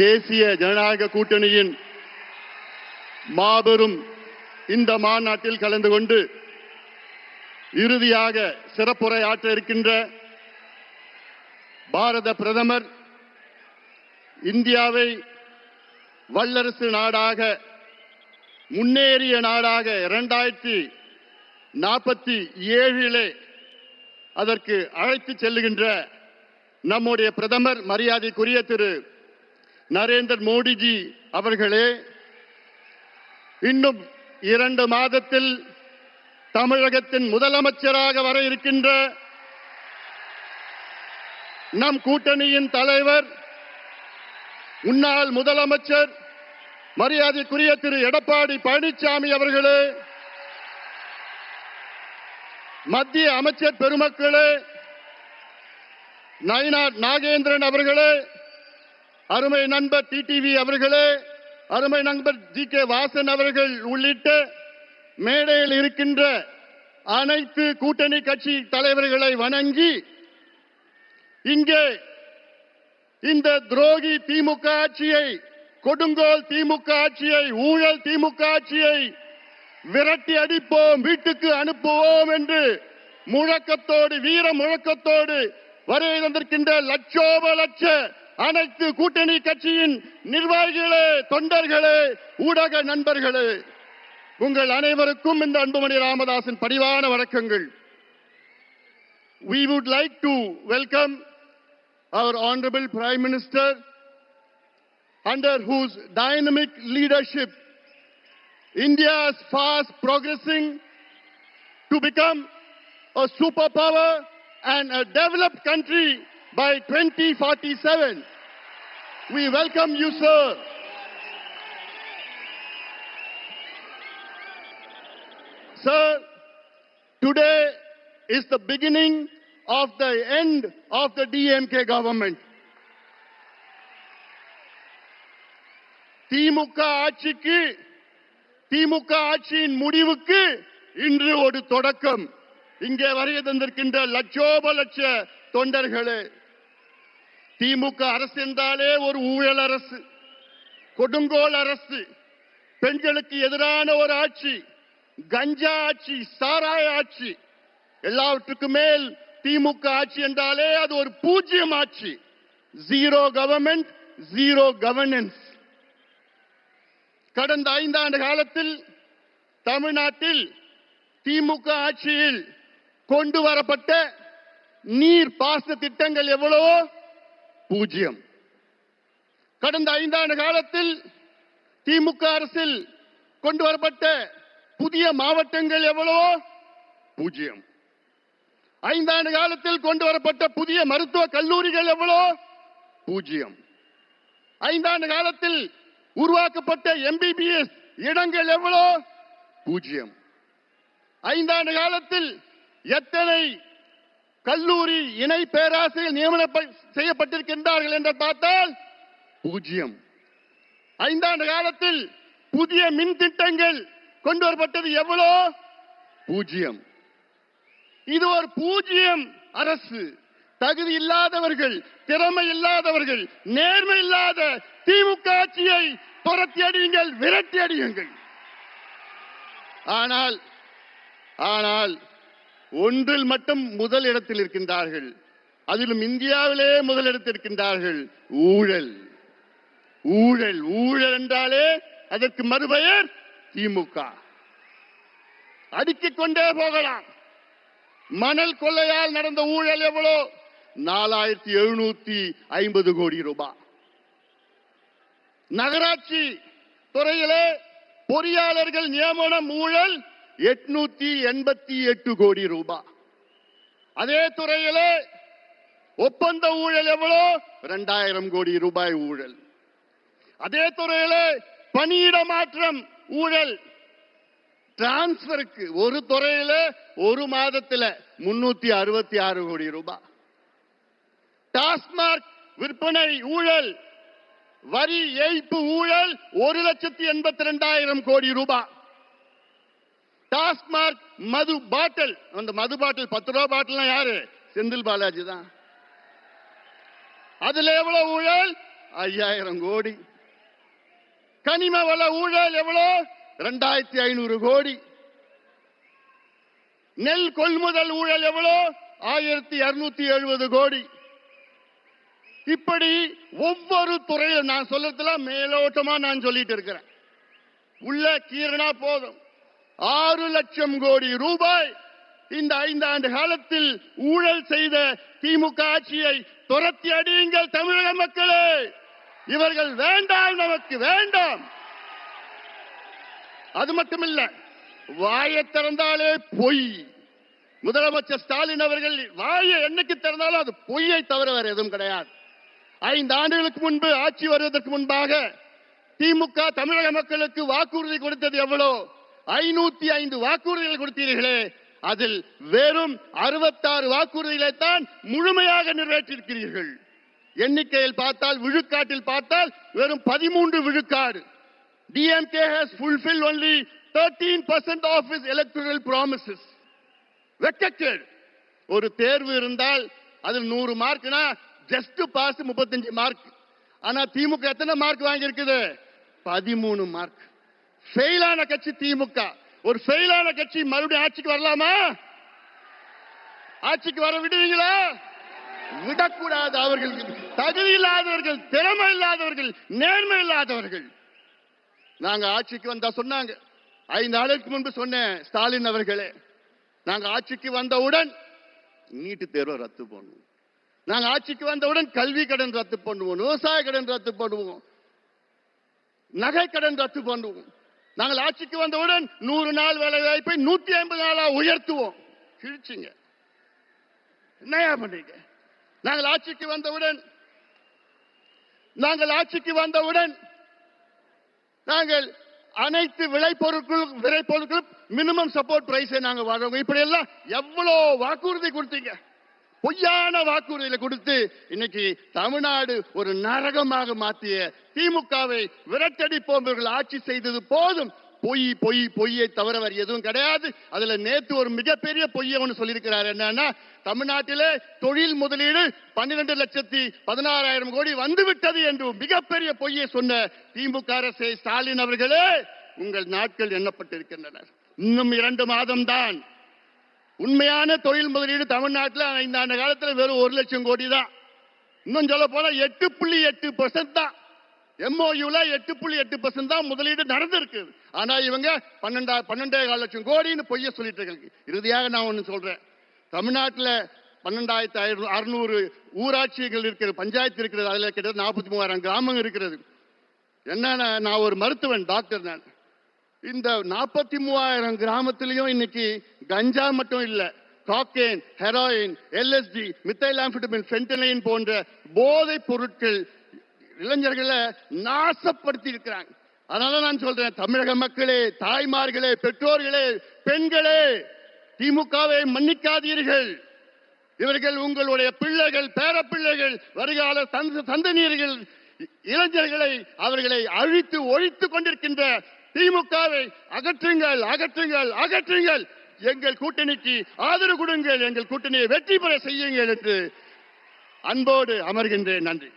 தேசிய ஜனநாயக கூட்டணியின் மாபெரும் இந்த மாநாட்டில் கலந்து கொண்டு இறுதியாக சிறப்புரை ஆற்ற இருக்கின்ற பாரத பிரதமர் இந்தியாவை வல்லரசு நாடாக, முன்னேறிய நாடாக 2047 அதற்கு அழைத்து செல்லுகின்ற நம்முடைய பிரதமர் மரியாதைக்குரிய திரு நரேந்திர மோடிஜி அவர்களே, இன்னும் 2 மாதத்தில் தமிழகத்தின் முதலமைச்சராக வர இருக்கின்ற நம் கூட்டணியின் தலைவர் முன்னாள் முதலமைச்சர் மரியாதைக்குரிய திரு எடப்பாடி பழனிசாமி அவர்களே, மத்திய அமைச்சர் பெருமக்களே, நயினார் நாகேந்திரன் அவர்களே, அருமை நண்பர் டிடிவி அவர்களே, அருமை நண்பர் ஜி கே வாசன் அவர்கள் உள்ளிட்ட மேடையில் இருக்கின்ற அனைத்து கூட்டணி கட்சி தலைவர்களை வணங்கி, இங்கே இந்த துரோகி திமுக ஆட்சியை, கொடுங்கோல் திமுக ஆட்சியை, ஊழல் திமுக ஆட்சியை விரட்டி அடிப்போம், வீட்டுக்கு அனுப்புவோம் என்று முழக்கத்தோடு, வீர முழக்கத்தோடு வருகை தந்திருக்கின்ற லட்சோப லட்ச அனைத்து கூட்டணி கட்சியின் நிர்வாகிகளே, தொண்டர்களே, ஊடக நண்பர்களே, உங்கள் அனைவருக்கும் இந்த அன்புமணி ராமதாஸின் பணிவான வணக்கங்கள். We would like to welcome our Honorable Prime Minister, under whose dynamic leadership India is fast progressing to become a superpower and a developed country by 2047. We welcome you, sir. Sir, today is the beginning of the end of the DMK government. திமுக ஆட்சியின் முடிவுக்கு இன்று ஒரு தொடக்கம். இங்கே வருகை தந்திருக்கின்ற லட்சோப லட்ச தொண்டர்களே, திமுக அரசு என்றாலே ஒரு ஊழல் அரசு, கொடுங்கோல் அரசு, பெண்களுக்கு எதிரான ஒரு ஆட்சி, கஞ்சா ஆட்சி, சாராய ஆட்சி, எல்லாவற்றுக்கும் மேல் திமுக ஆட்சி என்றாலே அது ஒரு பூஜ்யம் ஆட்சி. Zero government, zero governance. கடந்த 5 ஆண்டு காலத்தில் தமிழ்நாட்டில் திமுக ஆட்சியில் கொண்டு வரப்பட்ட நீர் பாசன திட்டங்கள் எவ்வளவோ பூஜ்யம். கடந்த 5 ஆண்டு காலத்தில் திமுக அரசில் கொண்டு வரப்பட்ட புதிய மாவட்டங்கள் எவ்வளவோ பூஜ்யம். 5 ஆண்டு காலத்தில் கொண்டு வரப்பட்ட புதிய மருத்துவ கல்லூரிகள் எவ்வளவோ பூஜ்யம். 5 ஆண்டு காலத்தில் உருவாக்கப்பட்ட MBBS இடங்கள் எவ்வளோ பூஜ்யம். 5 ஆண்டு காலத்தில் எத்தனை கல்லூரி இணை பேராசிரியர் நியமனம் செய்யப்பட்டிருக்கின்றார்கள் என்று பார்த்தால் பூஜ்யம். 5 ஆண்டு காலத்தில் புதிய மின் திட்டங்கள் கொண்டு வரப்பட்டது எவ்வளோ பூஜ்யம். இது ஒரு பூஜ்யம் அரசு. தகுதி இல்லாதவர்கள், திறமை இல்லாதவர்கள், நேர்மை இல்லாத திமுக ஆட்சியை துரத்தி அடியுங்கள், விரட்டி அடியுங்கள். ஆனால் ஒன்றில் மட்டும் முதலிடத்தில் இருக்கின்றார்கள், அதிலும் இந்தியாவிலே முதலிடத்தில் இருக்கின்றார்கள். ஊழல். ஊழல் ஊழல் என்றாலே அதற்கு மறுபெயர் திமுக. அடுக்கிக் கொண்டே போகலாம். மணல் கொள்ளையால் நடந்த ஊழல் எவ்வளோ? 4750 கோடி ரூபாய். நகராட்சி துறையிலே பொறியாளர்கள் நியமனம் ஊழல் 888 கோடி ரூபாய். அதே துறையிலே ஒப்பந்த ஊழல் எவ்வளோ? 2000 கோடி ரூபாய் ஊழல். அதே துறையிலே பணியிட மாற்றம் ஊழல், டிரான்ஸ்பருக்கு ஒரு துறையில ஒரு மாதத்தில் 366 கோடி ரூபாய். டாஸ்மாக் விற்பனை ஊழல், வரி ஏய்ப்பு ஊழல் 1,82,000 கோடி ரூபாய். டாஸ்மாக் மது பாட்டில், அந்த மது பாட்டில் 10 ரூபாய் பாட்டில் யாரு? செந்தில் பாலாஜி தான். அதுல எவ்வளவு ஊழல்? 5000 கோடி. கனிம வள ஊழல் எவ்வளோ? 2500 கோடி. நெல் கொள்முதல் ஊழல் எவ்வளோ? 1270 கோடி. இப்படி ஒவ்வொரு துறையில் நான் சொல்றதுல மேலோட்டமா நான் சொல்லிட்டு இருக்கிறேன். உள்ள கீரனா போதும் 6 லட்சம் கோடி ரூபாய் இந்த 5 ஆண்டு காலத்தில் ஊழல் செய்த திமுக ஆட்சியை துரத்தி அடியுங்கள் தமிழக மக்களே. இவர்கள் வேண்டாம், நமக்கு வேண்டாம். அது மட்டுமில்ல, வாயை திறந்தாலே பொய். முதலமைச்சர் ஸ்டாலின் அவர்கள் வாயை என்னைக்கு திறந்தாலும் அது பொய்யை தவிர வேற எதுவும் கிடையாது. 5 ஆண்டுகளுக்கு முன்பு ஆட்சி வருவதற்கு முன்பாக திமுக தமிழக மக்களுக்கு வாக்குறுதி கொடுத்தது எவ்வளோ? 505 வாக்குறுதிகள் கொடுத்தீர்களே, அதில் வெறும் 66 வாக்குறுதிகளை தான் முழுமையாக நிறைவேற்றியிருக்கிறீர்கள். எண்ணிக்கையில் பார்த்தால், விழுக்காட்டில் பார்த்தால் வெறும் 13 விழுக்காடு. DMK has fulfilled only 13% of its electoral promises. வெக்கக்கேடு. ஒரு தேர்வு இருந்தால் அதில் 100 மார்க்னா ஜஸ்ட் பாஸ் 35 மார்க். ஆனா திமுக எத்தனை மார்க் வாங்கி இருக்குது? 13 மார்க். ஃபெயிலான கட்சி திமுக. ஒரு ஃபெயிலான கட்சி மறுபடியும் ஆட்சிக்கு வரலாமா? ஆட்சிக்கு வர விடுவீங்களா? விடக்கூடாது. அவர்கள் தகுதி இல்லாதவர்கள், திறமை இல்லாதவர்கள், நேர்மை இல்லாதவர்கள். நாங்க ஆட்சிக்கு வந்தா சொன்னாங்க, 5 நாளுக்கு முன்பு சொன்னேன், ஸ்டாலின் அவர்களே, நாங்க ஆட்சிக்கு வந்தவுடன் நீட்டு தேர்வை ரத்து பண்ணுவோம், நாங்க ஆட்சிக்கு வந்தவுடன் கல்வி கடன் ரத்து பண்ணுவோம், விவசாய கடன் ரத்து பண்ணுவோம், நகை கடன் ரத்து பண்ணுவோம், நாங்கள் ஆட்சிக்கு வந்தவுடன் 100 நாள் வேலை வாய்ப்பை 150 நாளா உயர்த்துவோம். கிழிச்சிங்க. என்னையா பண்றீங்க? நாங்கள் ஆட்சிக்கு வந்தவுடன் நாங்கள் அனைத்து விளைபொருட்களும் மினிமம் சப்போர்ட் பிரைஸை நாங்க வழங்குவோம். இப்படி எல்லாம் எவ்வளவு வாக்குறுதி கொடுத்தீங்க? பொய்யான வாக்குறுதிகளை கொடுத்து இன்னைக்கு தமிழ்நாடு ஒரு நரகமாக மாற்றிய திமுகவை விரட்டடிப்போம். ஆட்சி செய்தது போதும். பொய் பொய் பொய்யை தவிர வேறு எதுவும் கிடையாது. அதுல நேத்து ஒரு மிகப்பெரிய பொய்யை ஒன்று சொல்லியிருக்கிறார். என்னன்னா, தமிழ்நாட்டிலே தொழில் முதலீடு 12,16,000 கோடி வந்துவிட்டது என்று மிகப்பெரிய பொய்யை சொன்ன திமுக அரசே, ஸ்டாலின் அவர்களே, உங்கள் நாட்கள் எண்ணப்பட்டிருக்கின்றன. இன்னும் 2 மாதம் தான். உண்மையான தொழில் முதலீடு தமிழ்நாட்டில் 5 ஆண்டு காலத்தில் வெறும் 1 லட்சம் கோடி தான். இன்னும் சொல்ல போனா 8.8% தான். MOUல 8.8% தான் முதலீடு நடந்திருக்கு. ஆனா இவங்க 12.5 லட்சம் கோடின்னு பொய்ய சொல்லிட்டு இருக்காங்க. இறுதியாக நான் ஒண்ணு சொல்றேன். தமிழ்நாட்டில் 12,600 ஊராட்சிகள் இருக்கிறது, பஞ்சாயத்து இருக்கிறது. அதுல கிட்டத்தட்ட 43,000 கிராமம் இருக்கிறது. என்னன்னா, நான் ஒரு மருத்துவன், டாக்டர். நான் இந்த 43,000 கிராமத்திலையும் இன்னைக்கு கஞ்சா மட்டும் இல்ல, காக்கேன், ஹெராயின், LSD, மித்தைலாம்ஃபெட்டமின், ஃபென்டனைன் போன்ற போதைப் பொருட்கள் இளைஞர்களை நாசப்படுத்தி இருக்கிறாங்க. அதனால நான் சொல்றேன், தமிழக மக்களே, தாய்மார்களே, பெற்றோர்களே, பெண்களே, திமுகவை மன்னிக்காதீர்கள். இவர்கள் உங்களுடைய பிள்ளைகள், பேரப்பிள்ளைகள், வருகால சந்ததியர்கள், இளைஞர்களை அவர்களை அழித்து ஒழித்துக் கொண்டிருக்கின்ற திமுகவை அகற்றுங்கள், அகற்றுங்கள், அகற்றுங்கள். எங்கள் கூட்டணிக்கு ஆதரவு கொடுங்கள், எங்கள் கூட்டணியை வெற்றி பெற செய்யுங்கள் என்று அன்போடு அமர்கின்றேன். நன்றி.